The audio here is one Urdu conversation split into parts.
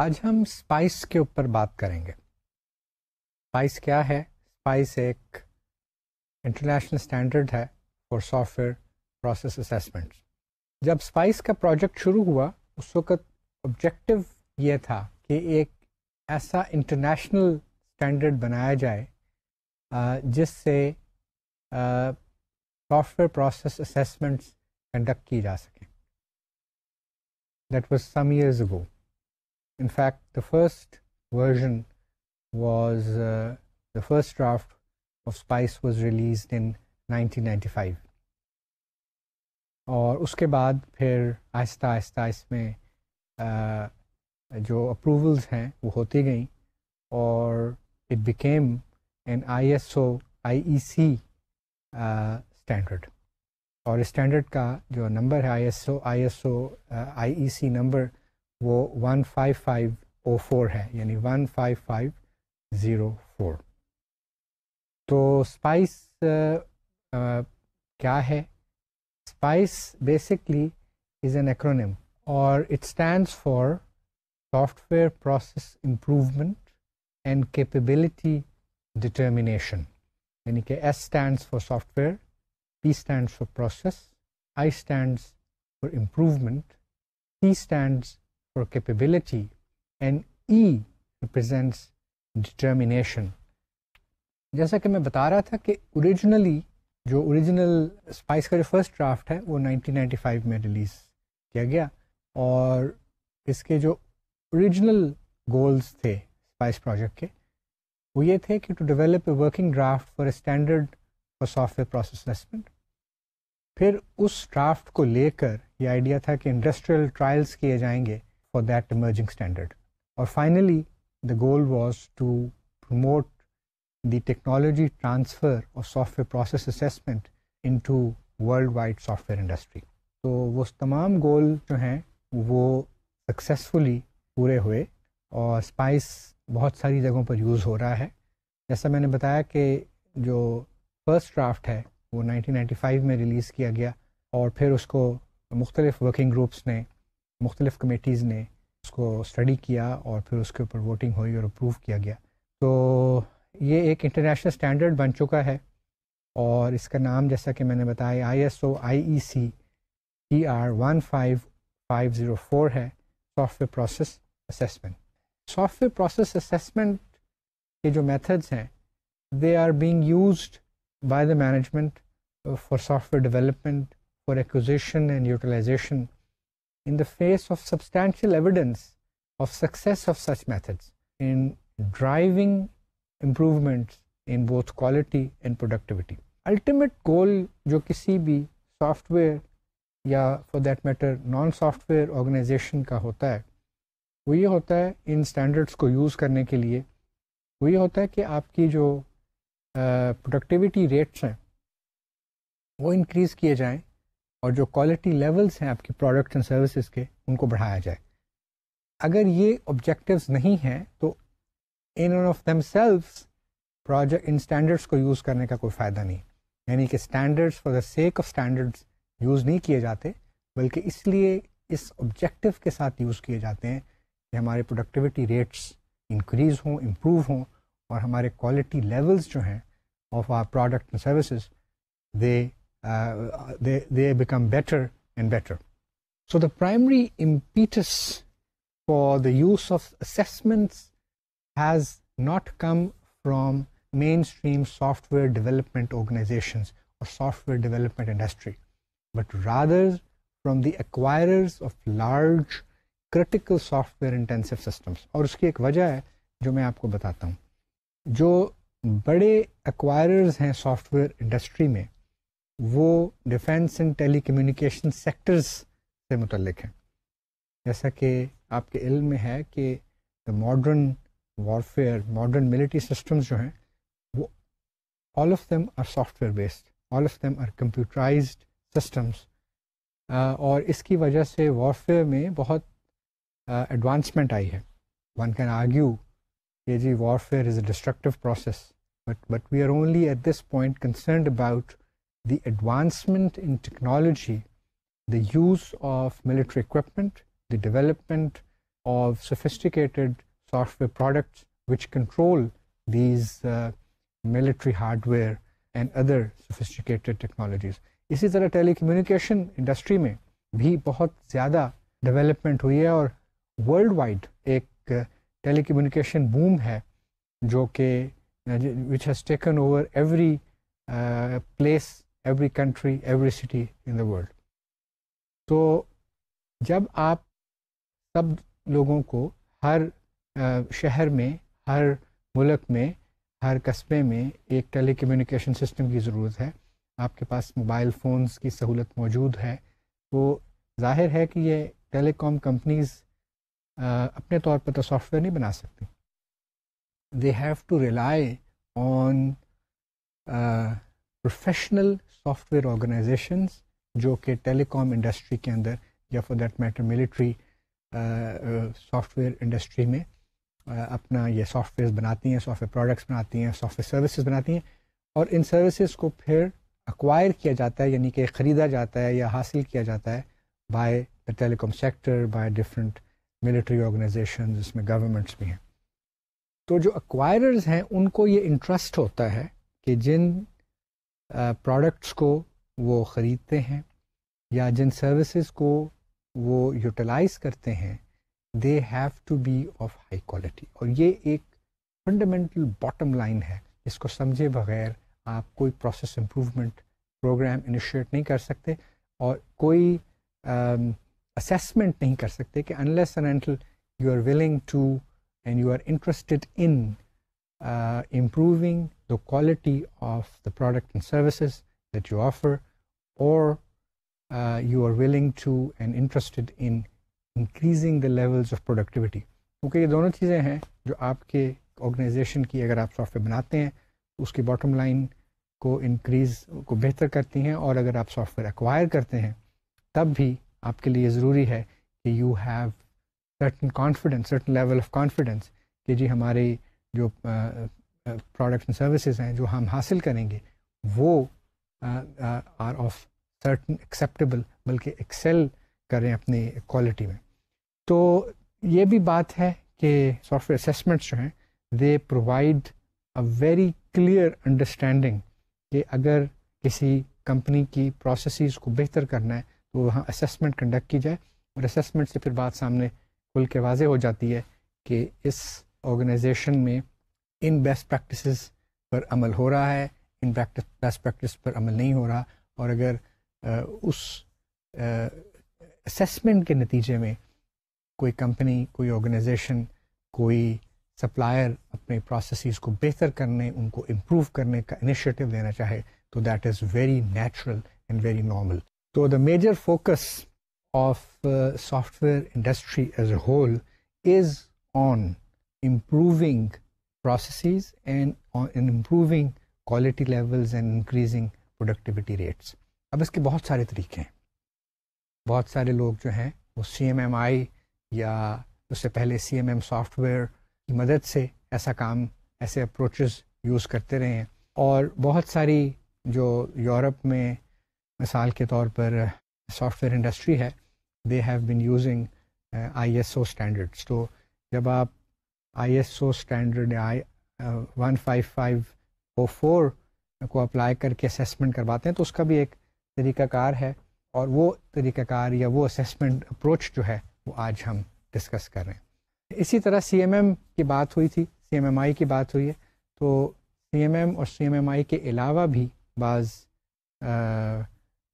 آج ہم اسپائس کے اوپر بات کریں گے. اسپائس کیا ہے؟ اسپائس ایک انٹرنیشنل اسٹینڈرڈ ہے for software process assessment. جب اسپائس کا پروجیکٹ شروع ہوا اس وقت آبجیکٹو یہ تھا کہ ایک ایسا انٹرنیشنل اسٹینڈرڈ بنایا جائے جس سے soft where process assessments conduct کی جا سکیں. That was some years ago. In fact, the first version was, the first draft of SPICE was released in 1995. اور اس کے بعد پھر آہستہ آہستہ اس میں جو اپروولز ہیں وہ ہوتی گئیں اور it became an ISO IEC standard. اور اسٹینڈرڈ کا جو نمبر ہے ISO IEC نمبر وہ 15504 ہے، یعنی 15504. تو اسپائس کیا ہے؟ SPICE basically is an acronym اور it stands for software process improvement and capability determination. یعنی کہ S stands for software, P stands for process, I stands for improvement, C stands for capability and E represents determination. جیسا کہ میں بتا رہا تھا کہ اوریجنل اسپائس کا جو فرسٹ ڈرافٹ ہے وہ 1995 میں ریلیز کیا گیا اور اس کے جو اوریجنل گولز تھے اسپائس پروجیکٹ کے وہ یہ تھے کہ to develop a working draft for a standard for software process assessment. پھر اس ڈرافٹ کو لے کر یہ آئیڈیا تھا کہ انڈسٹریل ٹرائلس کیے جائیں گے for that emerging standard. Or finally, the goal was to promote the technology transfer of software process assessment into worldwide software industry. تو وہ تمام گول جو ہیں وہ سکسیسفلی پورے ہوئے اور اسپائس بہت ساری جگہوں پر یوز ہو رہا ہے. جیسا میں نے بتایا کہ جو فرسٹ ڈرافٹ ہے وہ 1995 میں ریلیز کیا گیا اور پھر اس کو مختلف ورکنگ گروپس نے، مختلف کمیٹیز نے اس کو اسٹڈی کیا اور پھر اس کے اوپر ووٹنگ ہوئی اور اپروو کیا گیا. تو یہ ایک انٹرنیشنل اسٹینڈرڈ بن چکا ہے اور اس کا نام جیسا کہ میں نے بتایا ISO IEC TR 15504 ہے، software process assessment. Software process assessment کے جو میتھڈس ہیں they are being used by the management for software development, for acquisition and utilization in the face of substantial evidence of success of such methods in driving improvements in both quality and productivity. Ultimate goal جو کسی بھی سافٹ ویئر یا for that matter non software organization کا ہوتا ہے وہ یہ ہوتا ہے ان اسٹینڈرڈس کو یوز کرنے کے لیے، وہ یہ ہوتا ہے کہ آپ کی جو پروڈکٹیوٹی ریٹس ہیں وہ انکریز کیے جائیں اور جو کوالٹی لیولز ہیں آپ کی پروڈکٹ اینڈ سروسز کے ان کو بڑھایا جائے. اگر یہ آبجیکٹیوز نہیں ہیں تو in of them سیلفس project in standards کو یوز کرنے کا کوئی فائدہ نہیں. یعنی کہ standards for the sake of standards use نہیں کیے جاتے بلکہ اس لیے اس آبجیکٹیو کے ساتھ یوز کیے جاتے ہیں کہ ہمارے پروڈکٹیوٹی ریٹس انکریز ہوں، امپروو ہوں اور ہمارے کوالٹی لیولز جو ہیں of our product and services they become better and better. So the primary impetus for the use of assessments has not come from mainstream software development organizations or software development industry, but rather from the acquirers of large critical software intensive systems. اور اس کی ایک وجہ ہے جو میں آپ کو بتاتا ہوں. جو بڑے acquirers ہیں سافٹ ویئر انڈسٹری میں وہ defence and telecommunication sectors سے متعلق ہیں. جیسا کہ آپ کے علم میں ہے کہ modern warfare, modern military systems جو ہیں وہ all of them are software based, all of them are computerized systems. اور اس کی وجہ سے وارفیئر میں بہت ایڈوانسمنٹ آئی ہے. ون کین آرگیو کہ جی warfare is a destructive process but we are only at this point concerned about the advancement in technology, the use of military equipment, the development of sophisticated software products which control these military hardware and other sophisticated technologies. اسی طرح ٹیلی کمیونیکیشن انڈسٹری میں بھی بہت زیادہ ڈیولپمنٹ ہوئی ہے اور ورلڈ وائڈ ایک ٹیلی کمیونیکیشن بوم ہے جو کہ which has taken over every place, every country, every city in the world. تو جب آپ سب لوگوں کو ہر شہر میں, ہر ملک میں, ہر قصبے میں ایک ٹیلی کمیونیکیشن سسٹم کی ضرورت ہے, آپ کے پاس موبائل فونز کی سہولت موجود ہے, تو ظاہر ہے کہ یہ ٹیلی کام کمپنیز اپنے طور پر تو سافٹ ویئر نہیں بنا سکتی. They have to rely on professional software organizations جو کہ ٹیلی کام انڈسٹری کے اندر یا for that matter military software industry میں اپنا یہ سافٹ ویئرز بناتی ہیں, سافٹ ویئر پروڈکٹس بناتی ہیں, سافٹ ویئر سروسز بناتی ہیں, اور ان سروسز کو پھر ایکوائر کیا جاتا ہے, یعنی کہ خریدا جاتا ہے یا حاصل کیا جاتا ہے by the telecom sector, by different military organization جس میں گورنمنٹس بھی ہیں. تو جو ایکوائررز ہیں ان کو یہ انٹرسٹ ہوتا ہے کہ جن پروڈکٹس کو وہ خریدتے ہیں یا جن سروسز کو وہ یوٹیلائز کرتے ہیں, they have to be of high quality. اور یہ ایک فنڈامنٹل باٹم لائن ہے, اس کو سمجھے بغیر آپ کوئی پروسیس امپروومنٹ پروگرام انیشیٹ نہیں کر سکتے اور کوئی اسیسمنٹ نہیں کر سکتے کہ unless and until you are willing to and you are interested in improving the quality of the product and services that you offer, or you are willing to and interested in increasing the levels of productivity. کیونکہ یہ دونوں چیزیں ہیں جو آپ کے آرگنائزیشن کی, اگر آپ سافٹ ویئر بناتے ہیں تو اس کی باٹم لائن کو انکریز کو بہتر کرتی ہیں, اور اگر آپ سافٹ ویئر ایکوائر کرتے ہیں تب بھی آپ کے لیے ضروری ہے کہ you have certain confidence, certain level of confidence کہ جی ہماری جو پروڈکٹس اینڈ سروسز ہیں جو ہم حاصل کریں گے وہ آر آف سرٹن ایکسیپٹیبل, بلکہ ایکسیل کریں اپنی کوالٹی میں. تو یہ بھی بات ہے کہ سافٹ ویئر اسیسمنٹس جو ہیں they provide a very clear understanding کہ اگر کسی کمپنی کی پروسیسز کو بہتر کرنا ہے تو وہاں اسیسمنٹ کنڈکٹ کی جائے, اور اسیسمنٹ سے پھر بات سامنے کھل کے واضح ہو جاتی ہے کہ اس آرگنائزیشن میں ان بیسٹ پریکٹسز پر عمل ہو رہا ہے, ان بیسٹ پریکٹس پر عمل نہیں ہو رہا. اور اگر اس اسیسمنٹ کے نتیجے میں کوئی کمپنی, کوئی آرگنائزیشن, کوئی سپلائر اپنے پروسیسز کو بہتر کرنے, ان کو امپروو کرنے کا انیشیٹو لینا چاہے تو that is very natural and very normal. تو the major focus of software industry as a whole is on improving processes and on improving quality levels and increasing productivity rates. اب اس کے بہت سارے طریقے ہیں. بہت سارے لوگ جو ہیں وہ CMMI یا اس سے پہلے CMM سافٹ ویئر کی مدد سے ایسا کام, ایسے اپروچز یوز کرتے رہے ہیں, اور بہت ساری جو یورپ میں مثال کے طور پر سافٹ ویئر انڈسٹری ہے they have been using ISO standards. تو جب آپ ISO اسٹینڈرڈ 15504 کو اپلائی کر کے اسیسمنٹ کرواتے ہیں تو اس کا بھی ایک طریقہ کار ہے, اور وہ طریقہ کار یا وہ اسیسمنٹ اپروچ جو ہے وہ آج ہم ڈسکس کر رہے ہیں. اسی طرح CMM کی بات ہوئی تھی, CMMI کی بات ہوئی ہے, تو CMM اور CMMI کے علاوہ بھی بعض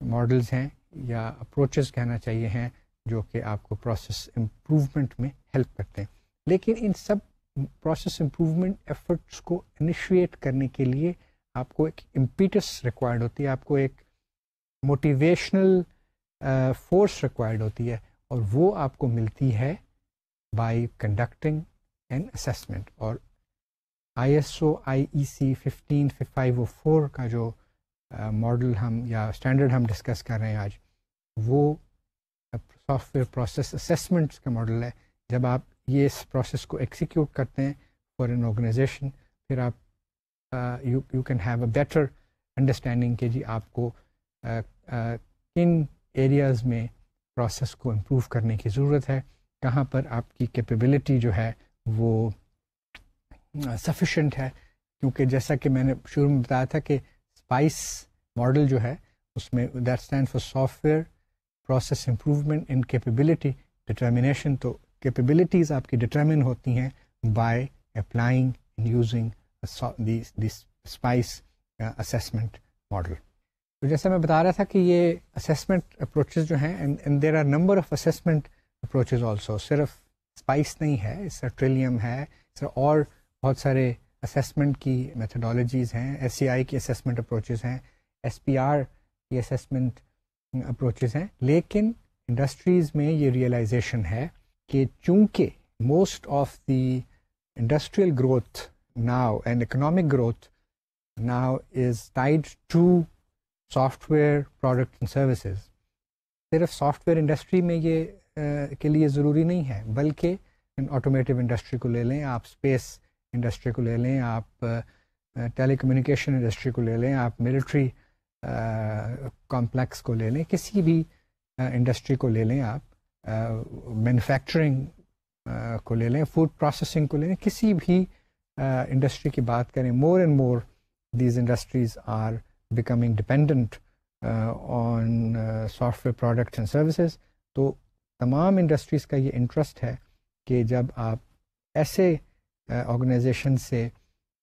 ماڈلز ہیں یا اپروچز کہنا چاہیے ہیں جو کہ آپ کو پروسیس امپروومنٹ میں ہیلپ کرتے ہیں. لیکن ان سب پروسیس امپروومنٹ ایفرٹس کو انیشیٹ کرنے کے لیے آپ کو ایک امپیٹس ریکوائرڈ ہوتی ہے, آپ کو ایک موٹیویشنل فورس ریکوائرڈ ہوتی ہے, اور وہ آپ کو ملتی ہے بائی کنڈکٹنگ این اسیسمنٹ. اور ISO IEC 15504 کا جو ماڈل ہم یا اسٹینڈرڈ ہم ڈسکس کر رہے ہیں آج, وہ سافٹ ویئر پروسیس اسیسمنٹس کا ماڈل ہے. جب آپ یہ اس پروسیس کو ایکسیکیوٹ کرتے ہیں فار این آرگنائزیشن, پھر آپ you can have a better understanding کہ جی آپ کو کن ایریاز میں پروسیس کو امپروو کرنے کی ضرورت ہے, کہاں پر آپ کی کیپیبلٹی جو ہے وہ سفیشینٹ ہے. کیونکہ جیسا کہ میں نے شروع میں بتایا تھا کہ اسپائس ماڈل جو ہے اس میں that stand for software process improvement in capability determination. تو کیپیبلٹیز آپ کی ڈٹرمن ہوتی ہیں by applying and using the spice assessment model. تو جیسے میں بتا رہا تھا کہ یہ اسیسمنٹ اپروچز جو ہیں and there are number of assessment approaches also. صرف اسپائس نہیں ہے, اس طرح ٹریلیم ہے, اس طرح اور بہت سارے اسیسمنٹ کی میتھڈالوجیز ہیں. ایس سی آئی کی اسیسمنٹ اپروچز ہیں, ایس پی آر کی اسیسمنٹ اپروچز ہیں. لیکن انڈسٹریز میں یہ ریئلائزیشن ہے کہ چونکہ most of the industrial growth now and economic growth now is tied to software products and services. صرف سافٹ ویئر انڈسٹری میں یہ کے لیے ضروری نہیں ہے, بلکہ آٹومیٹیو انڈسٹری کو لے لیں آپ, اسپیس انڈسٹری کو لے لیں آپ, ٹیلی کمیونیکیشن انڈسٹری کو لے لیں آپ, ملٹری کمپلیکس کو لے لیں, کسی بھی انڈسٹری کو لے لیں آپ, مینوفیکچرنگ کو لے لیں, فوڈ پروسیسنگ کو لے لیں, کسی بھی انڈسٹری کی بات کریں. More and more these industries are becoming dependent on software products and services. تو تمام انڈسٹریز کا یہ انٹرسٹ ہے کہ جب آپ ایسے آرگنائزیشن سے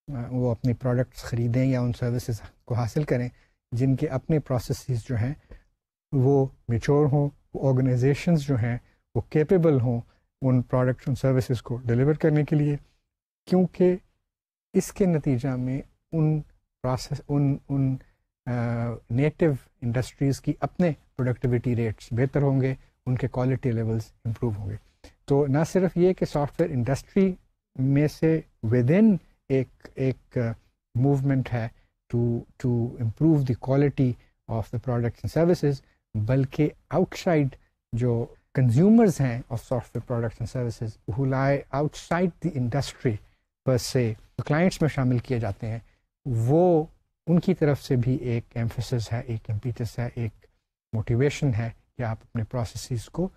وہ اپنی پروڈکٹس خریدیں یا ان سروسز کو حاصل کریں جن کے اپنے پروسیسز جو ہیں وہ میچور ہوں, وہ آرگنائزیشنز جو ہیں وہ کیپیبل ہوں ان پروڈکٹس ان سروسز کو ڈلیور کرنے کے لیے, کیونکہ اس کے نتیجہ میں ان نیٹو انڈسٹریز کی اپنے پروڈکٹیوٹی ریٹس بہتر ہوں گے, ان کے کوالٹی لیولز امپروو ہوں گے. تو نہ صرف یہ کہ سافٹ ویئر انڈسٹری میں سے ود ان ایک موومنٹ ہے to improve the quality of the products and services, بلکہ آؤٹ سائڈ جو کنزیومرز ہیں of software products and services who lie outside the industry پر سے کلائنٹس میں شامل کیے جاتے ہیں, وہ ان کی طرف سے بھی ایک ایمفیسس ہے, ایک امپیٹس ہے, ایک موٹیویشن ہے کہ آپ اپنے پروسیسز کو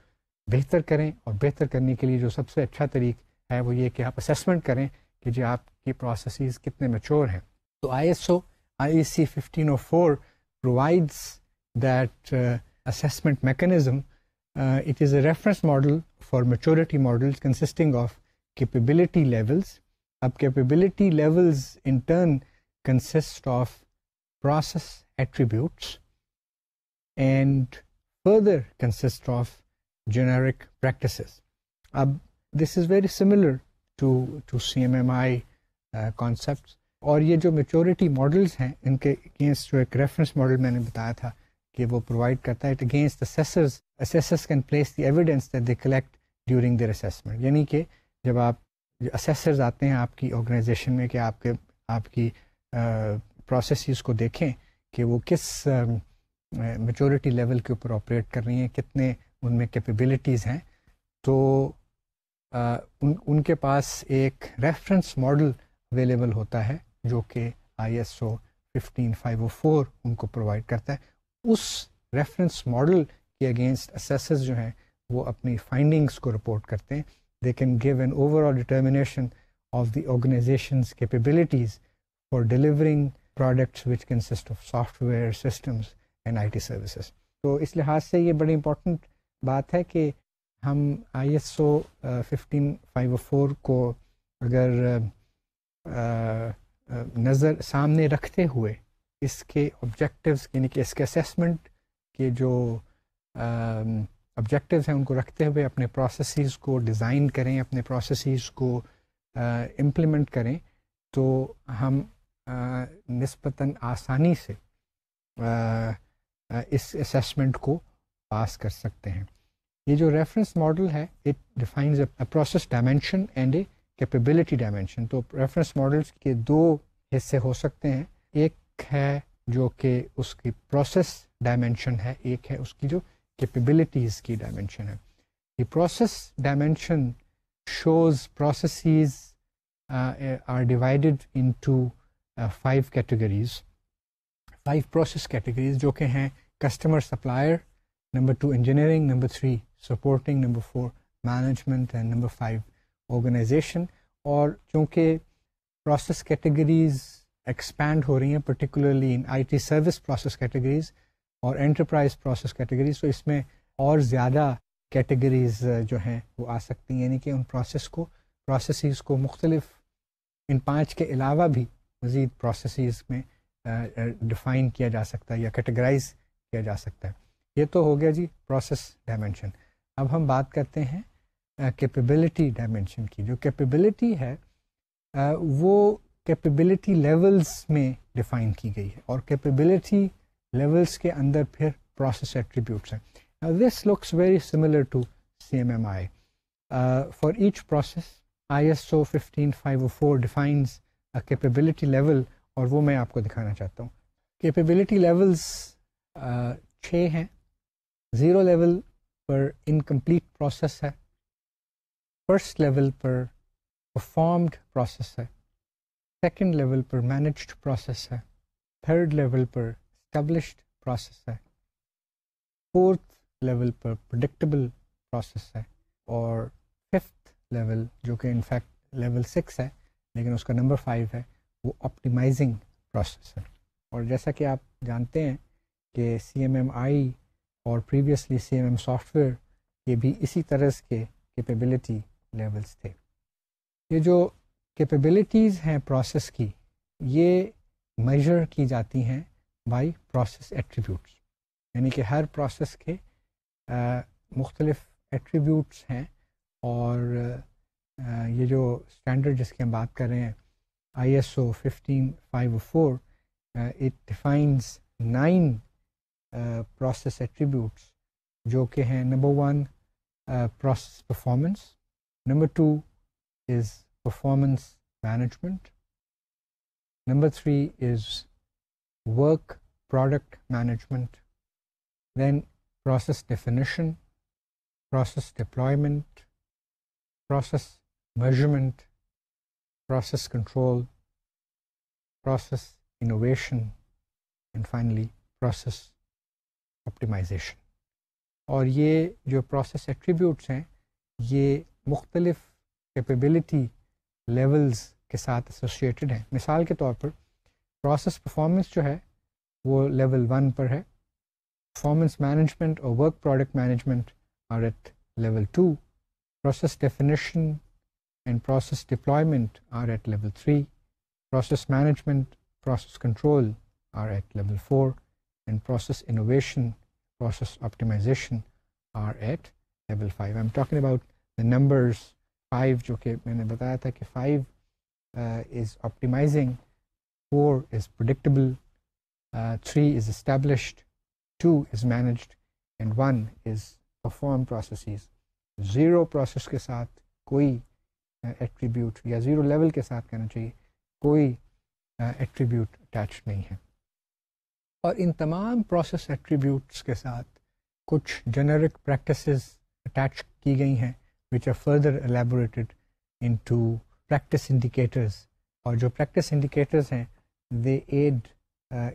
بہتر کریں. اور بہتر کرنے کے لیے جو سب سے اچھا طریقہ ہے وہ یہ کہ آپ اسیسمنٹ کریں کہ جو آپ کی پروسیسز کتنے میچور ہیں. تو ISO IEC 1504 provides that assessment mechanism. It is a reference model for maturity models consisting of capability levels. Ab capability levels in turn consist of process attributes and further consist of generic practices. Ab this is very similar to CMMI concepts. اور یہ جو میچورٹی ماڈلز ہیں ان کے اگینسٹ جو ایک ریفرنس ماڈل میں نے بتایا تھا کہ وہ پرووائڈ کرتا ہے it against assessors can place the evidence that they collect during their assessment. یعنی کہ جب آپ اسیسرز آتے ہیں آپ کی آرگنائزیشن میں کہ آپ کی پروسیسز کو دیکھیں کہ وہ کس میچورٹی لیول کے اوپر آپریٹ کر رہی ہیں, کتنے ان میں کیپیبلٹیز ہیں, تو ان کے پاس ایک ریفرنس ماڈل اویلیبل ہوتا ہے جو کہ ISO 15504 ان کو پرووائڈ کرتا ہے. اس ریفرنس ماڈل کے اگینسٹ اسیسرز جو ہیں وہ اپنی فائنڈنگس کو رپورٹ کرتے ہیں. They can give an overall determination of the organization's capabilities for delivering products which consist of software, systems and IT services. تو اس لحاظ سے یہ بڑی امپورٹنٹ بات ہے کہ ہم ISO 15504 کو اگر نظر سامنے رکھتے ہوئے اس کے آبجیکٹیوز یعنی کہ اس کے اسیسمنٹ کے جو آبجیکٹیوز ہیں ان کو رکھتے ہوئے اپنے پروسیسز کو ڈیزائن کریں, اپنے پروسیسز کو امپلیمنٹ کریں, تو ہم نسبتاً آسانی سے اس اسیسمنٹ کو پاس کر سکتے ہیں. یہ جو ریفرنس ماڈل ہے it defines a process dimension and a capability dimension. تو ریفرنس ماڈلس کے دو حصے ہو سکتے ہیں, ایک ہے جو کہ اس کی پروسیس ڈائمینشن ہے, ایک ہے اس کی جو کیپیبلٹیز کی ڈائمینشن ہے. The process dimension shows processes are divided into 5 categories, 5 process categories جو کہ ہیں customer supplier, number 2 engineering, number 3 supporting, number 4 management, and number 5 organization. اور چونکہ پروسیس کیٹیگریز ایکسپینڈ ہو رہی ہیں particularly in I T service process categories اور انٹرپرائز پروسیس کیٹیگریز، تو اس میں اور زیادہ کیٹیگریز جو ہیں وہ آ سکتی ہیں، یعنی کہ ان پروسیسز کو مختلف ان 5 کے علاوہ بھی مزید پروسیسز میں ڈیفائن کیا جا سکتا ہے یا کیٹیگرائز کیا جا سکتا ہے. یہ تو ہو گیا جی پروسیس ڈائمینشن. اب ہم بات کرتے ہیں کیپیبلٹی ڈائمینشن کی. جو کیپیبلٹی ہے وہ کیپیبلٹی لیولز میں ڈیفائن کی گئی ہے، اور کیپیبلٹی لیولز کے اندر پھر پروسیس ایٹریبیوٹس ہیں. This looks very similar to CMMI. For each process ISO 15504 defines a capability level, اور وہ میں آپ کو دکھانا چاہتا ہوں. کیپیبلٹی لیولز 6 ہیں. 0 لیول پر انکمپلیٹ پروسیس ہے، فرسٹ لیول پر پرفارمڈ پروسیس ہے، سیکنڈ لیول پر مینجڈ پروسیس ہے، تھرڈ لیول پر اسٹیبلشڈ پروسیس ہے، فورتھ لیول پر پریڈکٹیبل پروسیس ہے، اور ففتھ لیول جو کہ انفیکٹ لیول 6 ہے لیکن اس کا نمبر 5 ہے، وہ آپٹیمائزنگ پروسیس ہے. اور جیسا کہ آپ جانتے ہیں کہ CMMI اور پریویسلی CMM سافٹ ویئر کے بھی اسی طرح کے کیپیبلٹی لیولز تھے. یہ جو کیپیبلٹیز ہیں پروسیس کی، یہ میجر کی جاتی ہیں بائی پروسیس ایٹریبیوٹس، یعنی کہ ہر پروسیس کے مختلف ایٹریبیوٹس ہیں. اور یہ جو اسٹینڈرڈ جس کی ہم بات کر رہے ہیں ISO 15504 it defines 9 process attributes جو کہ ہیں number 1 process performance, number 2 is performance management, number 3 is work product management, then process definition, process deployment, process measurement, process control, process innovation, and finally process optimization. اور یہ جو پروسیس ایٹریبیوٹس ہیں یہ مختلف کیپیبلٹی لیولز کے ساتھ ایسوسیٹڈ ہیں. مثال کے طور پر پروسیس پرفارمنس جو ہے وہ لیول 1 پر ہے، پرفارمنس مینجمنٹ اور work product management are at level 2، process definition and process deployment are at level 3، process management process control are at level 4, and process innovation, process optimization are at level 5. I'm talking about the numbers 5 جو کہ میں نے بتایا تھا کہ 5 is optimizing, 4 is predictable, 3 is established, 2 is managed, and 1 is performed processes. 0 process کے ساتھ کوئی attribute یا 0 level کے ساتھ کہنا چاہیے کوئی ایٹریبیوٹ اٹیچ نہیں ہے. اور ان تمام پروسیس ایٹریبیوٹس کے ساتھ کچھ جنرک پریکٹسز اٹیچ کی گئی ہیں which are further elaborated into practice indicators. اور جو پریکٹس انڈیکیٹرز ہیں they aid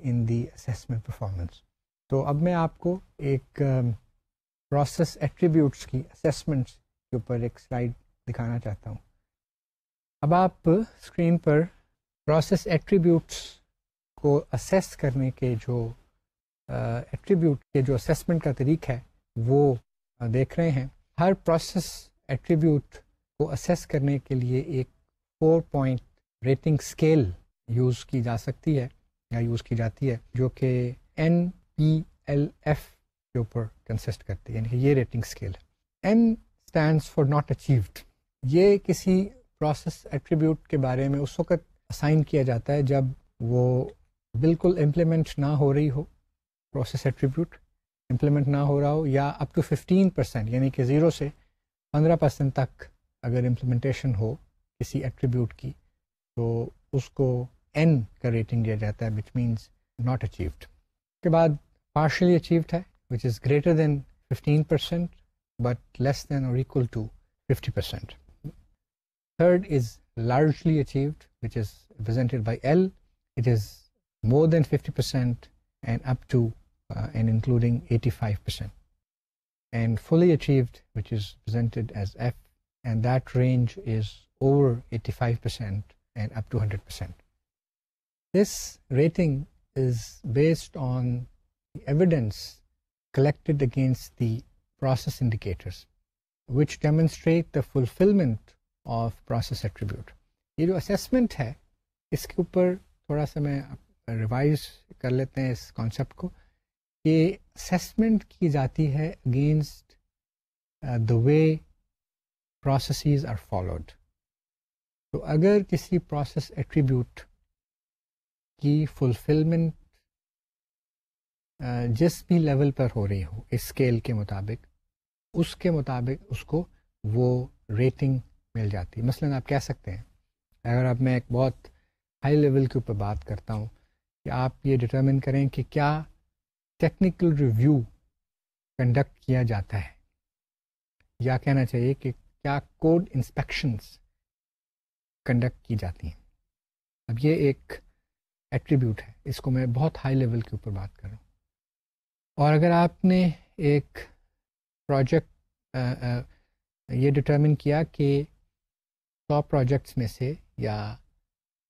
in the assessment performance. تو اب میں آپ کو ایک پروسیس ایٹریبیوٹس کی اسیسمنٹس کے اوپر ایک سلائڈ دکھانا چاہتا ہوں. اب آپ اسکرین پر پروسیس ایٹریبیوٹس کو اسیس کرنے کے جو ایٹریبیوٹ کے جو اسیسمنٹ کا طریقہ ہے وہ دیکھ رہے ہیں. ہر پروسیس ایٹریبیوٹ کو اسیس کرنے کے لیے ایک 4 پوائنٹ ریٹنگ اسکیل یوز کی جا سکتی ہے یا یوز کی جاتی ہے جو کہ NPLF کے اوپر کنسسٹ کرتی ہے، یعنی کہ یہ ریٹنگ اسکیل ہے. N stands for not achieved. یہ کسی پروسیس ایٹریبیوٹ کے بارے میں اس وقت اسائن کیا جاتا ہے جب وہ بالکل امپلیمنٹ نہ ہو رہی ہو، پروسیس ایٹریبیوٹ امپلیمنٹ نہ ہو رہا ہو، یا اپ ٹو 15% یعنی کہ 0 سے 15% تک اگر امپلیمنٹیشن ہو کسی ایٹریبیوٹ کی تو اس کو N کا ریٹنگ دیا جاتا ہے which means not achieved. اس کے بعد partially achieved ہے which is greater than 15% but less than or equal to 50%. Third is largely achieved, which is represented by L. It is more than 50% and up to and including 85%. and fully achieved, which is presented as F, and that range is over 85% and up to 100%. This rating is based on the evidence collected against the process indicators, which demonstrate the fulfillment of process attribute. یہ جو assessment ہے اس کے اوپر تھوڑا سا میں ریوائز کر لیتے ہیں اس کانسیپٹ کو کہ assessment کی جاتی ہے against the way processes are followed. تو اگر کسی process attribute کی fulfillment جس بھی لیول پر ہو رہی ہو اس اسکیل کے مطابق اس کو وہ ریٹنگ مل جاتی ہے. مثلاً آپ کہہ سکتے ہیں اگر اب میں ایک بہت ہائی لیول کے اوپر بات کرتا ہوں کہ آپ یہ ڈٹرمن کریں کہ کیا ٹیکنیکل ریویو کنڈکٹ کیا جاتا ہے یا کہنا چاہیے کہ کیا کوڈ انسپیکشنز کنڈکٹ کی جاتی ہیں. اب یہ ایک ایٹریبیوٹ ہے, اس کو میں بہت ہائی لیول کے اوپر بات کر رہا ہوں. اور اگر آپ نے ایک پروجیکٹ یہ ڈٹرمن کیا کہ 100 پروجیکٹس میں سے یا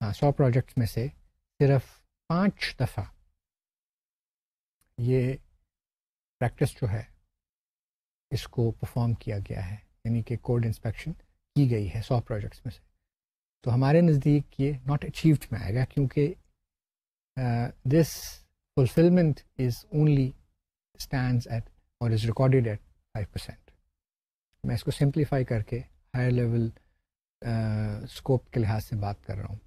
100 پروجیکٹس میں سے صرف 5 دفعہ یہ پریکٹس جو ہے اس کو پرفارم کیا گیا ہے, یعنی کہ کوڈ انسپیکشن کی گئی ہے 100 پروجیکٹس میں سے, تو ہمارے نزدیک یہ ناٹ اچیوڈ میں آئے گا, کیونکہ this fulfilment is only stands at or is recorded at 5%. میں اس کو سمپلیفائی کر کے ہائر لیول اسکوپ کے لحاظ سے بات کر رہا ہوں.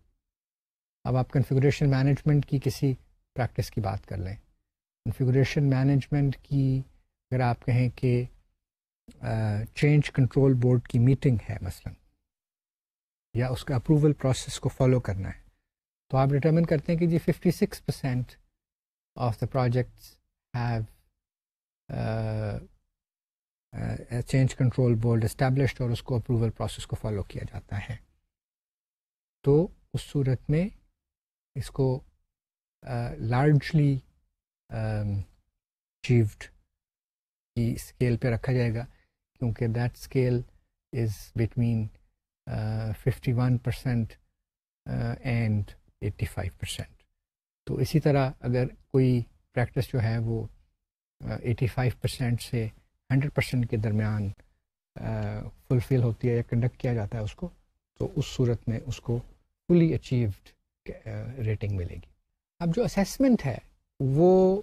اب آپ کنفیگریشن مینجمنٹ کی کسی پریکٹس کی بات کر لیں. کنفیگریشن مینجمنٹ کی اگر آپ کہیں کہ چینج کنٹرول بورڈ کی میٹنگ ہے مثلا, یا اس کا اپروول پروسیس کو فالو کرنا ہے, تو آپ ڈٹرمن کرتے ہیں کہ جی 56% of the projects have change control board established اور اس کو اپروول پروسیس کو فالو کیا جاتا ہے. تو اس صورت میں اس کو لارجلی اچیوڈ کی اسکیل پہ رکھا جائے گا, کیونکہ that scale is between 51% and 85%. تو اسی طرح اگر کوئی پریکٹس جو ہے وہ 85% سے 100% کے درمیان فلفل ہوتی ہے یا کنڈکٹ کیا جاتا ہے اس کو, تو اس صورت میں اس کو فلی اچیوڈ ریٹنگ ملے گی. اب جو اسیسمنٹ ہے وہ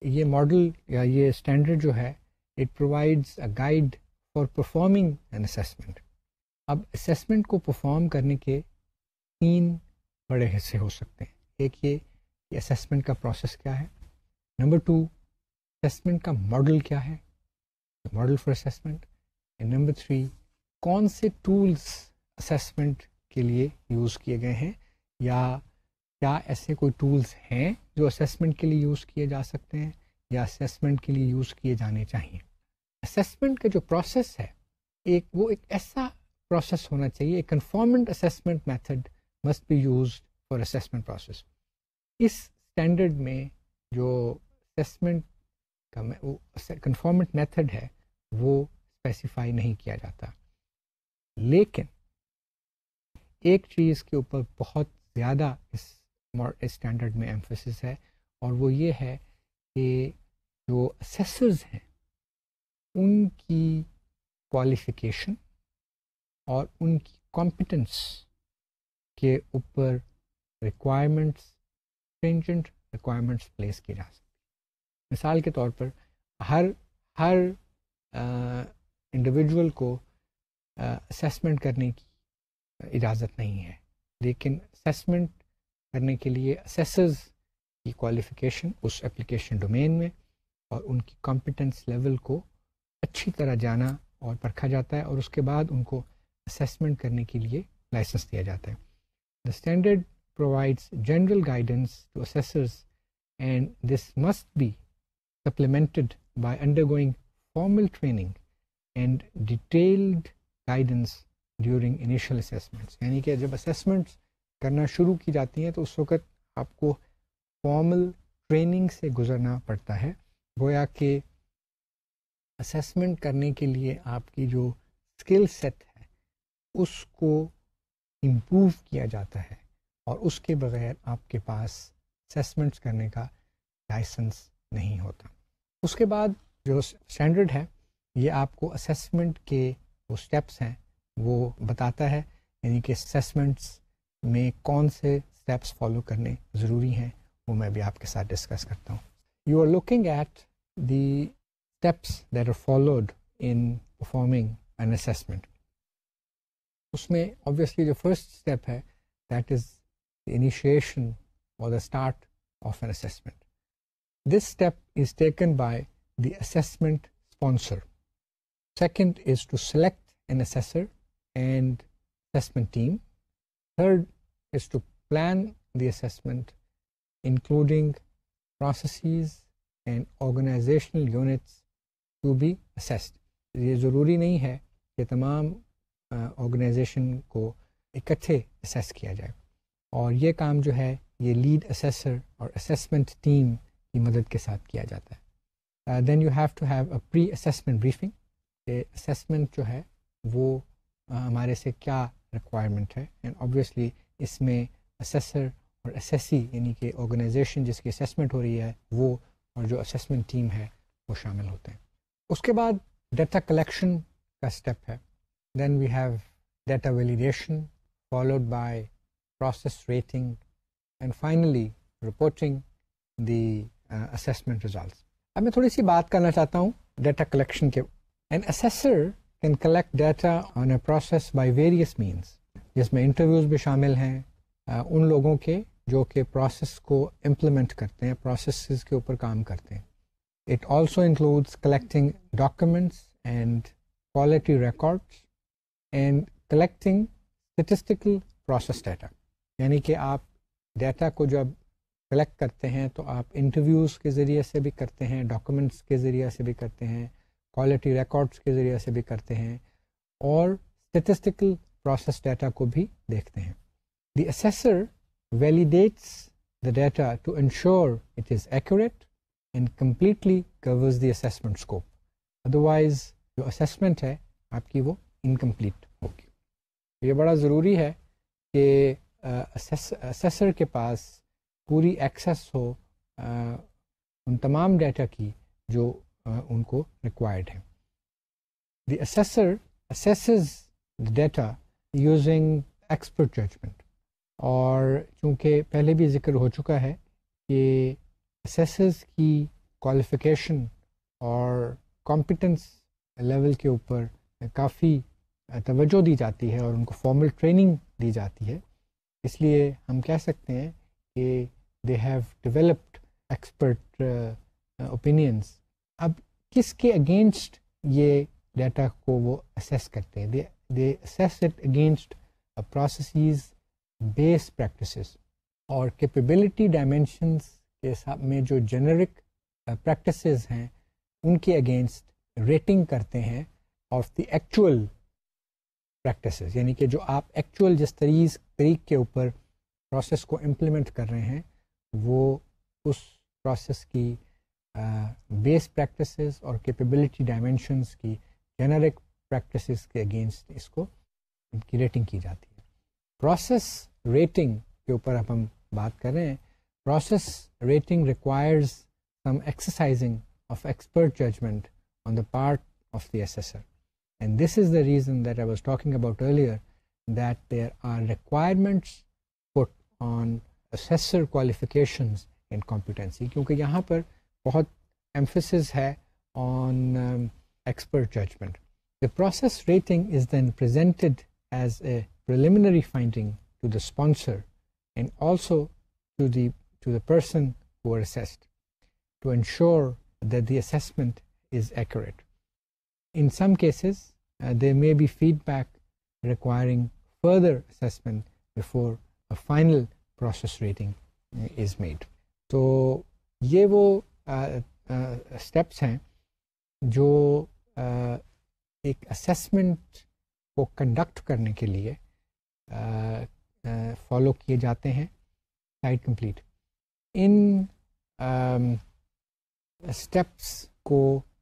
یہ ماڈل یا یہ اسٹینڈرڈ جو ہے it provides a guide for performing an assessment. اب اسیسمنٹ کو پرفارم کرنے کے 3 بڑے حصے ہو سکتے ہیں. ایک یہ کہ اسیسمنٹ کا پروسیس کیا ہے, نمبر 2 اسیسمنٹ کا ماڈل کیا ہے, model for assessment, and number 3 کون سے ٹولس اسیسمنٹ کے لیے یوز کیے گئے ہیں, یا کیا ایسے کوئی ٹولس ہیں جو اسیسمنٹ کے لیے یوز کیے جا سکتے ہیں یا اسیسمنٹ کے لیے یوز کیے جانے چاہیے. اسیسمنٹ کا جو پروسیس ہے وہ ایک ایسا پروسیس ہونا چاہیے, ایک conformant assessment method must be used for assessment process. اس اسٹینڈرڈ میں جو اسیسمنٹ کا کنفارمنٹ میتھڈ ہے وہ اسپیسیفائی نہیں کیا جاتا, لیکن ایک چیز کے اوپر بہت زیادہ اس اسٹینڈرڈ میں ایمفسس ہے, اور وہ یہ ہے کہ جو اسیسرز ہیں ان کی کوالیفیکیشن اور ان کی کمپیٹنس کے اوپر ریکوائرمنٹس اسٹرینجنٹ ریکوائرمنٹس پلیس کی جا سکتی. مثال کے طور پر ہر انڈیویجول کو اسیسمنٹ کرنے کی اجازت نہیں ہے, لیکن اسیسمنٹ کرنے کے لیے اسیسرز کی کوالیفیکیشن اس اپلیکیشن ڈومین میں اور ان کی کمپیٹنس لیول کو اچھی طرح جانا اور پرکھا جاتا ہے, اور اس کے بعد ان کو اسیسمنٹ کرنے کے لیے لائسنس دیا جاتا ہے. The standard provides general guidance to assessors, and this must be supplemented by undergoing formal training and detailed guidance during initial assessments. یعنی کہ جب assessments کرنا شروع کی جاتی ہیں تو اس وقت آپ کو فارمل ٹریننگ سے گزرنا پڑتا ہے, گویا کہ اسیسمنٹ کرنے کے لیے آپ کی جو اسکل سیٹ ہے اس کو امپروو کیا جاتا ہے، اور اس کے بغیر آپ کے پاس اسیسمنٹس کرنے کا لائسنس نہیں ہوتا. اس کے بعد جو اسٹینڈرڈ ہے یہ آپ کو اسیسمنٹ کے جو اسٹیپس ہیں وہ بتاتا ہے، یعنی کہ اسیسمنٹس میں کون سے اسٹیپس فالو کرنے ضروری ہیں، وہ میں بھی آپ کے ساتھ ڈسکس کرتا ہوں. You are looking at the steps that are followed in performing an assessment. اس میں obviously جو فرسٹ اسٹیپ ہے that is initiation or the start of an assessment. This step is taken by the assessment sponsor. Second is to select an assessor and assessment team. Third is to plan the assessment, including processes and organizational units to be assessed. یہ ضروری نہیں ہے کہ تمام آرگنائزیشن کو اکٹھے اسیس کیا جائے، اور یہ کام جو ہے یہ لیڈ اسیسر اور اسیسمنٹ ٹیم کی مدد کے ساتھ کیا جاتا ہے. Then you have to have a pre assessment briefing. کہ اسیسمنٹ جو ہے وہ ہمارے سے کیا ریکوائرمنٹ ہے، اینڈ آبویسلی اس میں اسیسر اور اسیسی یعنی کہ آرگنائزیشن جس کی اسیسمنٹ ہو رہی ہے وہ اور جو اسیسمنٹ ٹیم ہے وہ شامل ہوتے ہیں. اس کے بعد ڈیٹا کلیکشن کا اسٹیپ ہے. Then we have data validation followed by process rating and finally reporting the assessment results. اب میں تھوڑی سی بات کرنا چاہتا ہوں ڈیٹا کلیکشن کے. An assessor can collect data on a process by various means، جس میں انٹرویوز بھی شامل ہیں ان لوگوں کے جو کہ پروسیس کو امپلیمنٹ کرتے ہیں، پروسیسز کے اوپر کام کرتے ہیں. It also includes collecting documents and quality records and collecting statistical process data. یعنی کہ آپ ڈیٹا کو جب کلیکٹ کرتے ہیں تو آپ انٹرویوز کے ذریعے سے بھی کرتے ہیں، ڈاکومنٹس کے ذریعے سے بھی کرتے ہیں، کوالٹی ریکارڈس کے ذریعے سے بھی کرتے ہیں، اور اسٹیٹسٹیکل پروسیس ڈیٹا کو بھی دیکھتے ہیں. The assessor validates the data to ensure it is accurate and completely covers the assessment scope. Otherwise جو اسیسمنٹ ہے آپ کی وہ انکمپلیٹ ہوگی. یہ بڑا ضروری ہے کہ اسیسر کے پاس پوری ایکسیس ہو ان تمام ڈیٹا کی جو ان کو ریکوائرڈ ہے. The assessor assesses data using expert judgment, اور چونکہ پہلے بھی ذکر ہو چکا ہے کہ اسیسرز کی کوالیفیکیشن اور کمپیٹنس لیول کے اوپر کافی توجہ دی جاتی ہے اور ان کو فارمل ٹریننگ دی جاتی ہے. اس لیے ہم کہہ سکتے ہیں کہ they have developed expert opinions. اب کس کے اگینسٹ یہ ڈیٹا کو وہ اسیس کرتے ہیں؟ They assess it against processes base practices, اور کیپیبلٹی ڈائمینشنس کے ساتھ میں جو جنرک پریکٹسز ہیں ان کے اگینسٹ ریٹنگ کرتے ہیں آف دی ایکچوئل پریکٹسز. یعنی کہ جو آپ ایکچوئل جس طریق کے اوپر پروسیس کو امپلیمنٹ کر رہے ہیں وہ اس پروسیس کی بیس پریکٹسز اور کیپیبلٹی ڈائمینشنس کی جنرک پریکٹسز کے اگینسٹ اس کو ان کی ریٹنگ کی جاتی ہے. پروسیس ریٹنگ کے اوپر اب ہم بات کر رہے ہیں. Process rating requires some exercising of expert judgement on the part of the assessor. And this is the reason that I was talking about earlier, that there are requirements put on assessor qualifications and competency. کیونکہ یہاں پر بہت emphasis ہے on expert judgment. The process rating is then presented as a preliminary finding to the sponsor and also to the person who are assessed to ensure that the assessment is accurate. In some cases, there may be feedback requiring further assessment before a final process rating is made. تو یہ وہ steps ہیں جو ایک assessment کو conduct کرنے کے لیے follow کیے جاتے ہیں site complete. ان steps کو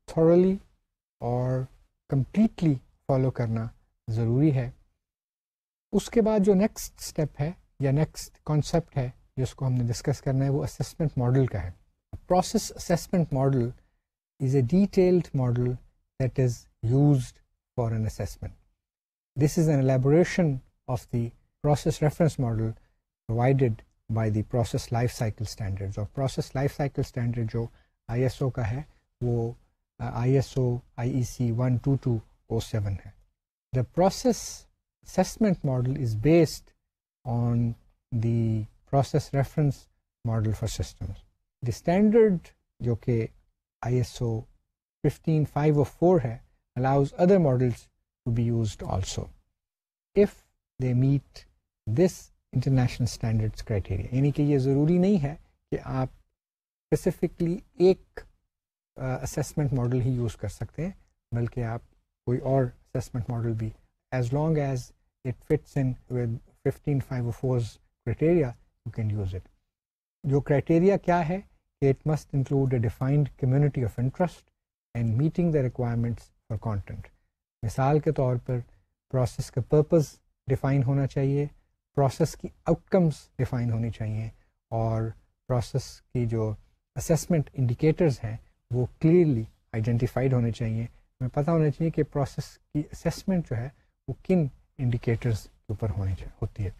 thoroughly اور کمپلیٹلی فالو کرنا ضروری ہے. اس کے بعد جو نیکسٹ اسٹیپ ہے یا نیکسٹ کانسیپٹ ہے جس کو ہم نے ڈسکس کرنا ہے وہ اسیسمنٹ ماڈل کا ہے. Process assessment model is a detailed model that is used for an assessment. This is an elaboration of the process reference model provided by the process life cycle standards. اور process life cycle standard جو ISO کا ہے وہ ISO IEC 12207 ہے. The process assessment model is based on the process reference model for systems. The standard جو کہ ISO 15504 ہے allows other models to be used also if they meet this international standards criteria. یعنی کہ یہ ضروری نہیں ہے کہ آپ اسپیسیفکلی ایک اسیسمنٹ ماڈل ہی یوز کر سکتے ہیں بلکہ آپ کوئی اور اسیسمنٹ ماڈل بھی as long as it fits in with 15504's criteria you can use it. جو کرائٹیریا کیا ہے کہ it must include a defined community of interest and meeting the requirements for content. مثال کے طور پر پروسیس کا پرپز ڈیفائن ہونا چاہیے, پروسیس کی آؤٹ کمز ڈیفائن ہونی چاہیے, اور پروسیس کی جو اسیسمنٹ انڈیکیٹرز ہیں وہ کلیئرلی آئیڈینٹیفائڈ ہونے چاہیے. ہمیں پتہ ہونا چاہیے کہ پروسیس کی اسیسمنٹ جو ہے وہ کن انڈیکیٹرز کے اوپر ہوتی ہے.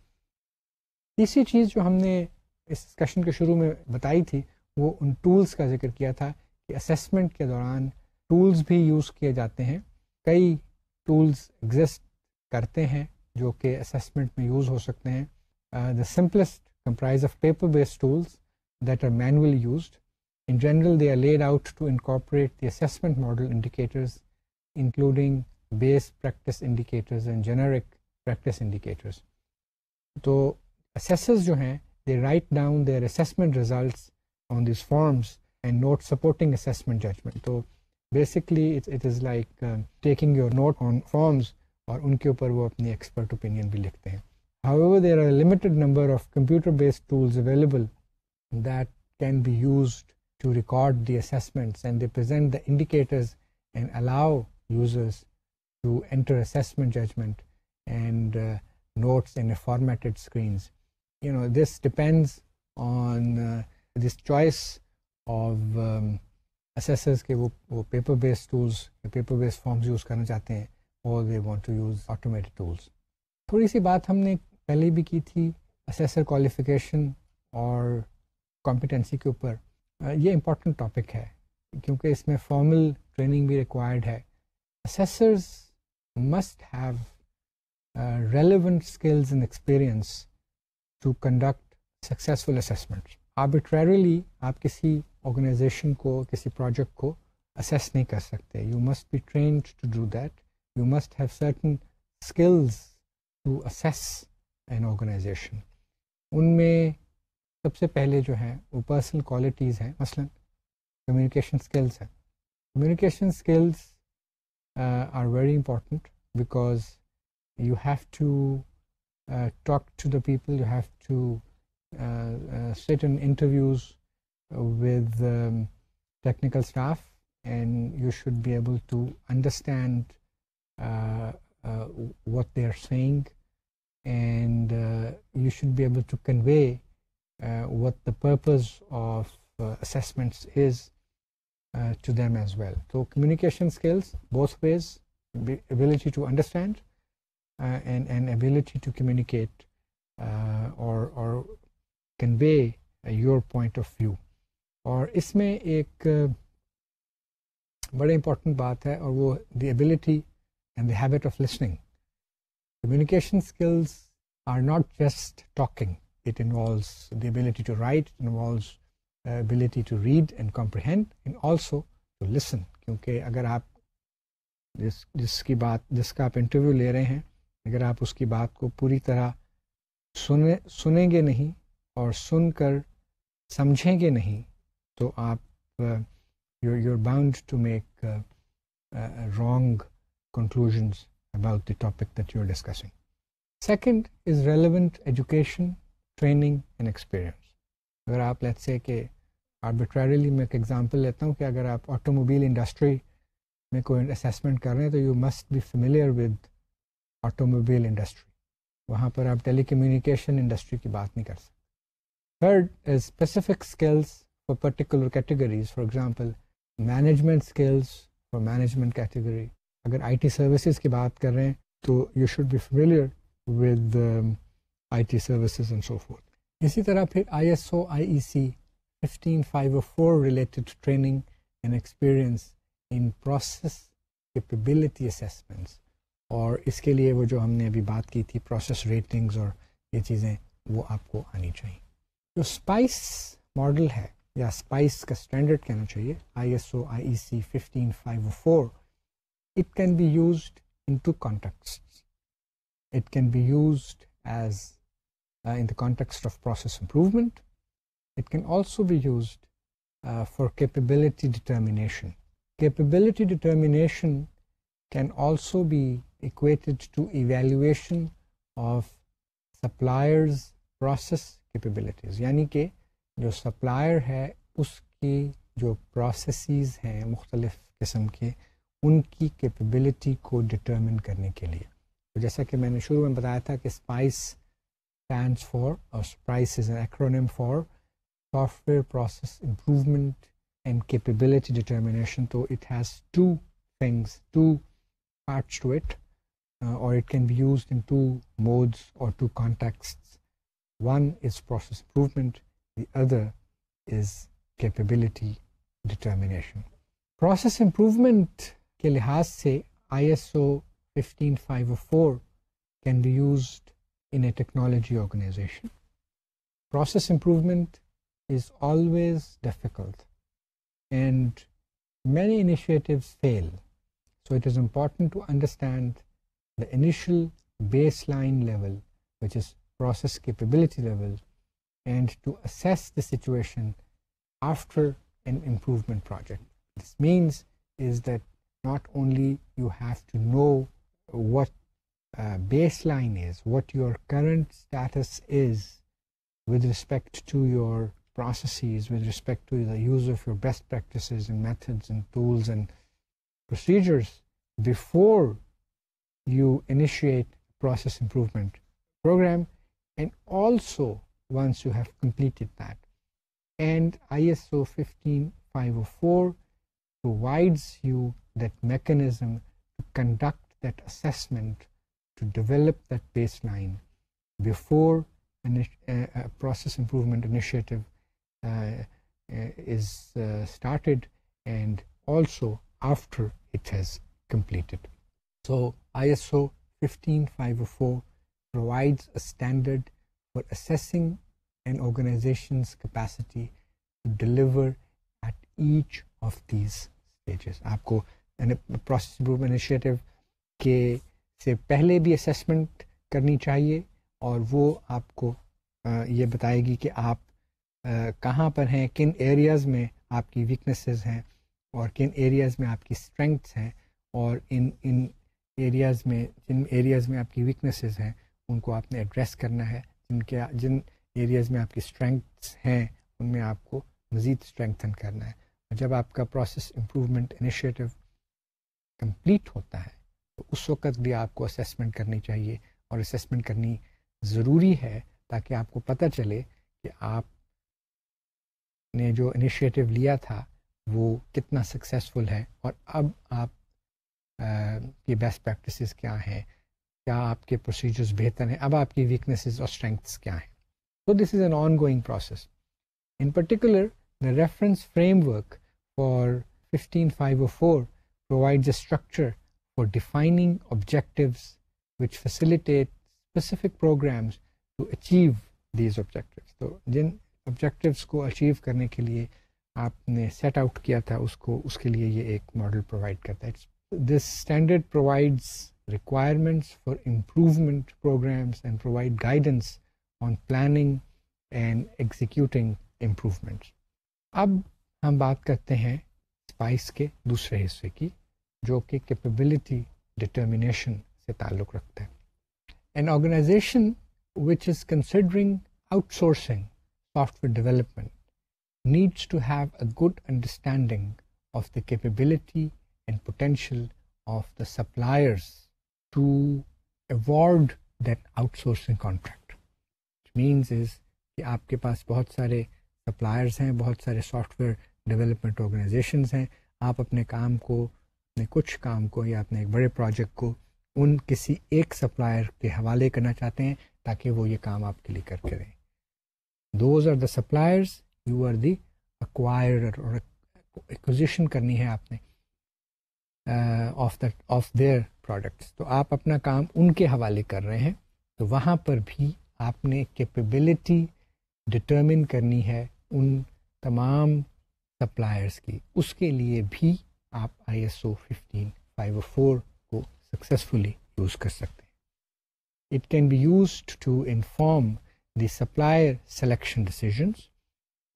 تیسری چیز جو ہم نے اس ڈسکشن کے شروع میں بتائی تھی وہ ان ٹولز کا ذکر کیا تھا کہ اسیسمنٹ کے دوران ٹولز بھی یوز کیے جاتے ہیں. کئی ٹولز ایگزسٹ کرتے ہیں جو کہ اسیسمنٹ میں یوز ہو سکتے ہیں. The simplest comprise of paper-based tools that are manually used. In general, they are laid out to incorporate the assessment model indicators, including base practice indicators and generic practice indicators. تو assessors جو ہیں they write down their assessment results on these forms and note supporting assessment judgment. So basically it is like taking your note on forms اور ان کے اوپر وہ اپنی ایکسپرٹ اوپینین بھی لکھتے ہیں. However, there are a limited number of computer-based tools available that can be used to record the assessments, and they present the indicators and allow users to enter assessment judgment and notes in a formatted screens. You know, this depends on this choice of assessors کہ وہ paper based tools paper based forms use کرنا چاہتے ہیں or they want to use automated tools. تھوڑی سی بات ہم نے پہلے بھی کی تھی assessor qualification اور competency کے اوپر. یہ امپورٹنٹ ٹاپک ہے کیونکہ اس میں فارمل ٹریننگ بھی ریکوائرڈ ہے. assessors must have relevant skills and experience to conduct successful assessments. Arbitrarily آپ کسی آرگنائزیشن کو کسی پروجیکٹ کو assess نہیں کر سکتے. You must be trained to do that. You must have certain skills to assess an organization. ان میں سب سے پہلے جو ہیں وہ پرسنل کوالٹیز ہیں, مثلا کمیونیکیشن اسکلس ہیں. Communication skills are very important because you have to talk to the people, you have to sit in interviews with technical staff, and you should be able to understand what they are saying, and you should be able to convey what the purpose of assessments is to them as well. So communication skills both ways, ability to understand and ability to communicate or convey your point of view. اور اس میں ایک بڑے امپورٹنٹ بات ہے اور وہ the ability and the habit of listening. Communication skills are not just talking. It involves the ability to write, it involves ability to read and comprehend, and also to listen. کیونکہ اگر آپ جس کا آپ انٹرویو لے رہے ہیں, اگر آپ اس کی بات کو پوری طرح سنیں گے نہیں اور سن کر سمجھیں گے نہیں تو آپ you're bound to make wrong conclusions about the topic that you're discussing. Second is relevant education, training and experience. اگر آپ let's say کہ arbitrarily میں ایک ایگزامپل لیتا ہوں کہ اگر آپ آٹو موبائل انڈسٹری میں کوئی اسیسمنٹ کر رہے ہیں تو you must be familiar with automobile industry. وہاں پر آپ ٹیلی کمیونیکیشن انڈسٹری کی بات نہیں کر سکتے. Third is specific skills for particular categories. For example management skills for management category. اگر آئی ٹی سروسز کی بات کر رہے ہیں تو you should be familiar with I T services and so forth. اسی طرح پھر ISO IEC 15504 related training and experience in process capability assessments. اور اس کے لیے وہ جو ہم نے ابھی بات کی تھی پروسیس ریٹنگز اور یہ چیزیں وہ آپ کو آنی چاہیے. جو اسپائس ماڈل ہے یا اسپائس کا اسٹینڈرڈ کہنا چاہیے ISO IEC 15504, it can be used in two contexts. It can be used as in the context of process improvement. It can also be used for capability determination. Capability determination can also be equated to evaluation of suppliers' process capabilities. یعنی کہ جو سپلائر ہے اس کی جو پروسیسز ہیں مختلف قسم کے ان کی کیپیبلٹی کو ڈٹرمن کرنے کے لیے. تو جیسا کہ میں نے شروع میں بتایا تھا کہ اسپائس اسٹینڈس فار اور SPICE is an acronym for software process improvement and capability determination. تو it has two things, two parts to it, or it can be used in two modes or two contexts. One is process improvement, the other is capability determination. Process improvement کے لحاظ سے ISO 15504 can be used in a technology organization. Process improvement is always difficult and many initiatives fail. So it is important to understand the initial baseline level, which is process capability level, and to assess the situation after an improvement project. This means is that not only you have to know what baseline is, what your current status is with respect to your processes, with respect to the use of your best practices and methods and tools and procedures before you initiate process improvement program, and also once you have completed that. And ISO 15504 provides you that mechanism to conduct that assessment, to develop that baseline before a process improvement initiative is started, and also after it has completed. So ISO 15504 provides a standard for assessing an organization's capacity to deliver at each of these stages. آپ کو پروسیس امپروومنٹ انیشیٹو کے سے پہلے بھی اسیسمنٹ کرنی چاہیے اور وہ آپ کو یہ بتائے گی کہ آپ کہاں پر ہیں, کن ایریاز میں آپ کی ویکنیسز ہیں اور کن ایریاز میں آپ کی اسٹرینگتھس ہیں, اور ان ایریاز میں جن ایریاز میں آپ کی ویکنیسز ہیں ان کو آپ نے ایڈریس کرنا ہے. جن ایریاز میں آپ کی اسٹرینگتھس ہیں ان میں آپ کو مزید اسٹرینگتھن کرنا ہے. اور جب آپ کا پروسیس امپروومنٹ انیشیٹو کمپلیٹ ہوتا ہے تو اس وقت بھی آپ کو اسیسمنٹ کرنی چاہیے, اور اسیسمنٹ کرنی ضروری ہے تاکہ آپ کو پتہ چلے کہ آپ نے جو انیشیٹو لیا تھا وہ کتنا سکسیزفل ہے, اور اب آپ کی بیسٹ پریکٹسز کیا ہیں, کیا آپ کے پروسیجرز بہتر ہیں, اب آپ کی ویکنیسز اور اسٹرینگتھس کیا ہیں. So this is an ongoing process. In particular, the reference framework for 15504 provides a structure for defining objectives which facilitate specific programs to achieve these objectives. تو جن objectives کو achieve کرنے کے لیے آپ نے set out کیا تھا اس کے لیے یہ ایک ماڈل provide کرتا ہے. This standard provides requirements for improvement programs and provide guidance on planning and executing improvements. اب ہم بات کرتے ہیں اسپائس کے دوسرے حصے کی جو کہ capability determination سے تعلق رکھتا ہے. An organization which is considering outsourcing software development needs to have a good understanding of the capability and potential of the suppliers to award that outsourcing contract. Which means is کہ آپ کے پاس بہت سارے سپلائرز ہیں, بہت سارے سافٹ ویئر ڈیولپمنٹ آرگنائزیشنز ہیں, آپ اپنے کام کو, اپنے کچھ کام کو یا اپنے ایک بڑے پروجیکٹ کو ان کسی ایک سپلائر کے حوالے کرنا چاہتے ہیں تاکہ وہ یہ کام آپ کے لیے کر کے دیں. Those are the suppliers, you are the acquirer, اور ایکوزیشن کرنی ہے آپ نے آف دیئر پروڈکٹس, تو آپ اپنا کام ان کے حوالے کر رہے ہیں. تو وہاں پر بھی آپ نے کیپیبلٹی ڈٹرمن کرنی ہے ان تمام سپلائرس کی, اس کے لیے بھی آپ ISO 15504 کو سکسیزفلی یوز کر سکتے ہیں. It can be used to inform the supplier selection decisions.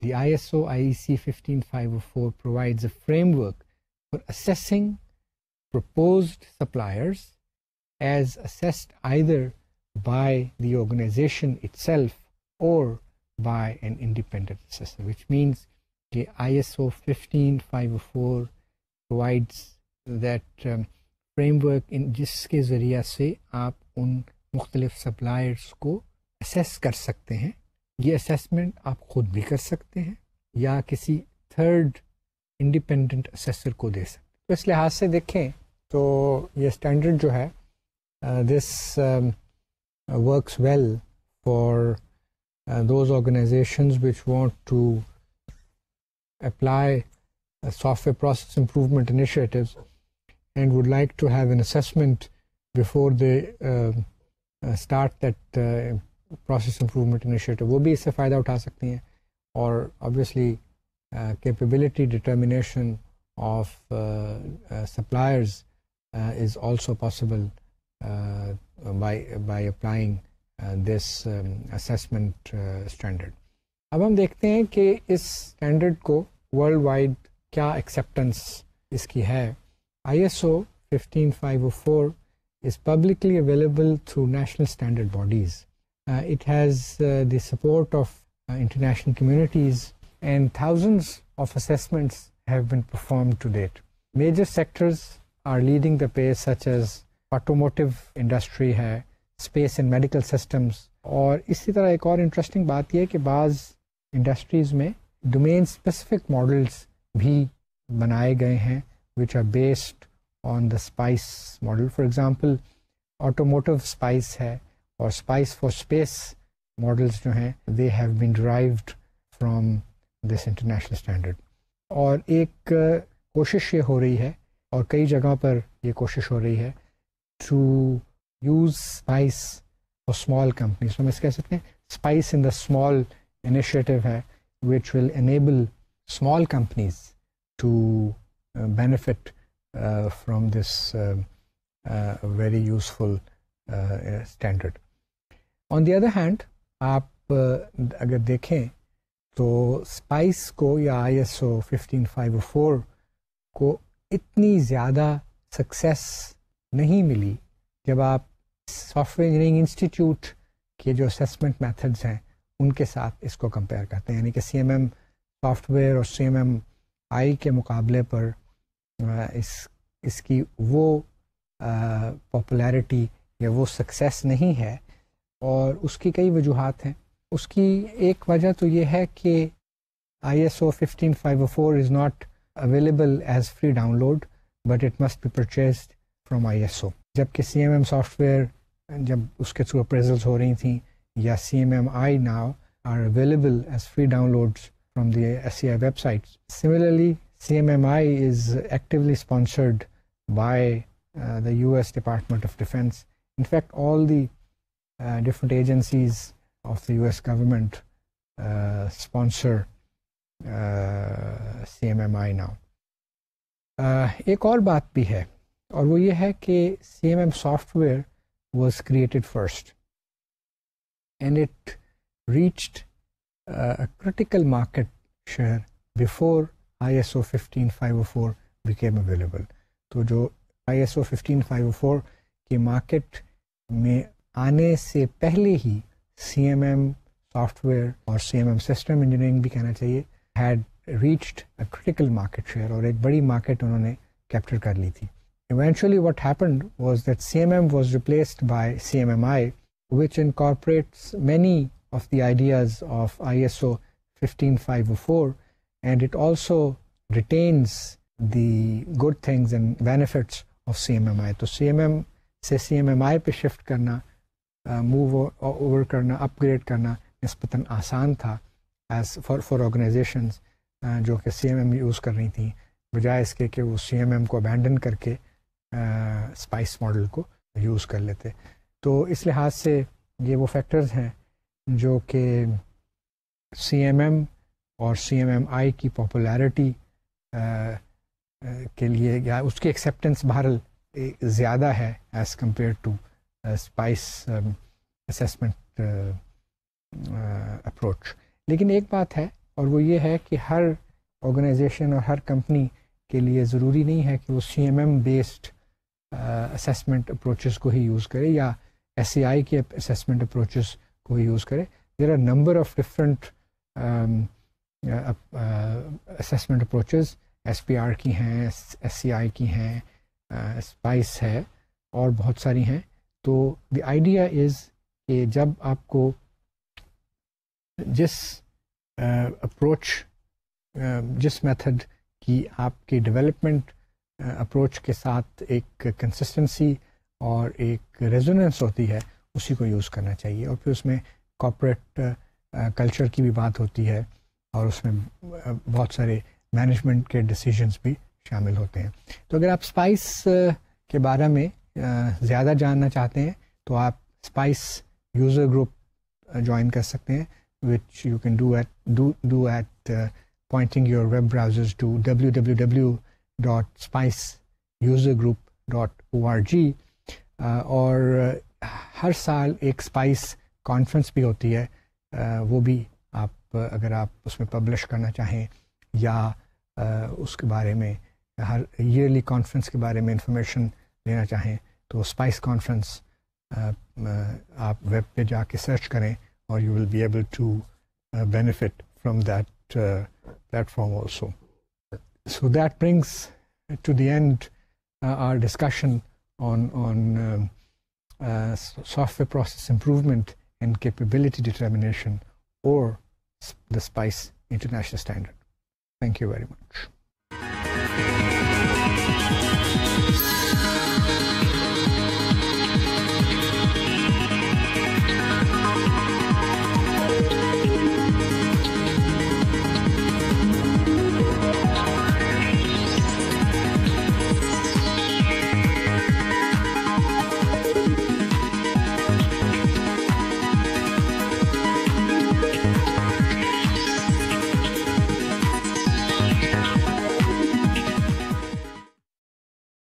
دی ISO IEC 15504 provides a framework for assessing proposed suppliers as assessed either by the organization itself or by an independent assessor, which means کہ ISO 15504 provides that framework جس کے ذریعہ سے آپ ان مختلف سپلائرس کو اسیس کر سکتے ہیں. یہ اسیسمنٹ آپ خود بھی کر سکتے ہیں یا کسی تھرڈ انڈیپینڈنٹ اسیسر کو دے سکتے ہیں. تو اس لحاظ سے دیکھیں تو یہ اسٹینڈرڈ جو ہے دس works well for those organizations which want to apply software process improvement initiatives and would like to have an assessment before they start that process improvement initiative. وہ بھی اس سے فائدہ اٹھا سکتی ہیں. اور obviously capability determination of suppliers is also possible by applying this assessment standard. اب ہم دیکھتے ہیں کہ اس اسٹینڈرڈ کو ورلڈ وائڈ کیا ایکسیپٹنس اس کی ہے. ISO 15504 is publicly available through national standard bodies. It has the support of international communities and thousands of assessments have been performed to date. Major sectors are leading the pace such as automotive industry ہے, space and medical systems. اور اسی طرح ایک اور انٹرسٹنگ بات یہ ہے کہ بعض انڈسٹریز میں ڈومین اسپیسیفک ماڈلس بھی بنائے گئے ہیں which are based on the SPICE model. For example, automotive SPICE ہے اور SPICE for space models جو ہیں they have been derived from this international standard. اور ایک کوشش یہ ہو رہی ہے اور کئی جگہ پر یہ کوشش ہو رہی ہے to use SPICE for small companies. ہم اس کہہ سکتے ہیں SPICE in the small initiative ہے which will enable small companies to benefit from this very useful standard. On the other hand, آپ اگر دیکھیں تو SPICE کو یا ISO 15504 کو اتنی زیادہ سکسیس نہیں ملی جب آپ سافٹ ویئر انجینئرنگ انسٹیٹیوٹ کے جو اسیسمنٹ میتھڈز ہیں ان کے ساتھ اس کو کمپیئر کرتے ہیں. یعنی کہ CMM سافٹ ویئر اور CMMI کے مقابلے پر اس کی وہ پاپولیرٹی یا وہ سکسیس نہیں ہے. اور اس کی کئی وجوہات ہیں. اس کی ایک وجہ تو یہ ہے کہ ISO 15504 is not available as free download but it must be purchased from ISO. جبکہ CMM سافٹ ویئر جب اس کے تھرو اپریزلس ہو رہی تھیں یا CMMI now are available as free downloads from the SCI websites. Similarly, CMMI is actively sponsored by the US Department of Defense. In fact, all the different agencies of the US government sponsor CMMI now. ایک اور بات بھی ہے اور وہ یہ ہے کہ CMM soft where was created first and it reached a critical market share before ISO 15504 became available. تو جو ISO 15504 کے مارکیٹ میں آنے سے پہلے ہی CMM سافٹ ویئر اور CMM سسٹم انجینئرنگ بھی کہنا چاہیے had reached a critical market share, اور ایک بڑی مارکیٹ انہوں نے کیپچر کر لی تھی. Eventually what happened was that CMM was replaced by CMMI, which incorporates many of the ideas of ISO 15504, and it also retains the good things and benefits of CMMI. تو CMM سے CMMI پہ شفٹ کرنا, موو اوور کرنا, اپ گریڈ کرنا نسبتاً آسان تھا ایز فار آرگنائزیشنز جو کہ CMM یوز کر رہی تھیں, بجائے اس کے کہ وہ CMM کو ابینڈن کر کے اسپائس ماڈل کو یوز کر لیتے. تو اس لحاظ سے یہ وہ فیکٹرز ہیں جو کہ CMM اور CMMI کی پاپولیرٹی کے لیے یا اس کی ایکسیپٹنس بہرحال زیادہ ہے as compare to SPICE assessment approach. لیکن ایک بات ہے, اور وہ یہ ہے کہ ہر آرگنائزیشن اور ہر کمپنی کے لیے ضروری نہیں ہے کہ وہ CMM بیسڈ اسیسمنٹ اپروچز کو ہی یوز کرے یا SCI کے اسیسمنٹ اپروچز کو ہی یوز کرے. There are number of different assessment approaches, SPR کی ہیں, SCI کی ہیں, اسپائس ہے اور بہت ساری ہیں. تو دی آئیڈیا از کہ جب آپ کو جس اپروچ جس میتھڈ کی آپ کی ڈیولپمنٹ اپروچ کے ساتھ ایک کنسسٹنسی اور ایک ریزوننس ہوتی ہے, اسی کو یوز کرنا چاہیے. اور پھر اس میں کارپوریٹ کلچر کی بھی بات ہوتی ہے اور اس میں بہت سارے مینجمنٹ کے ڈیسیجنس بھی شامل ہوتے ہیں. تو اگر آپ اسپائس کے بارے میں زیادہ جاننا چاہتے ہیں تو آپ اسپائس یوزر گروپ جوائن کر سکتے ہیں, which you can do at pointing your web browsers to www.spiceusergroup.org. اور ہر سال ایک اسپائس کانفرنس بھی ہوتی ہے, وہ بھی آپ اگر آپ اس میں پبلش کرنا چاہیں یا اس کے بارے میں ہر ایئرلی کانفرنس کے بارے میں انفارمیشن لینا چاہیں تو اسپائس کانفرنس آپ ویب پہ جا کے سرچ کریں اور you will be able to benefit from that platform also. So that brings to the end our discussion on software process improvement and capability determination or the SPICE International Standard. Thank you very much.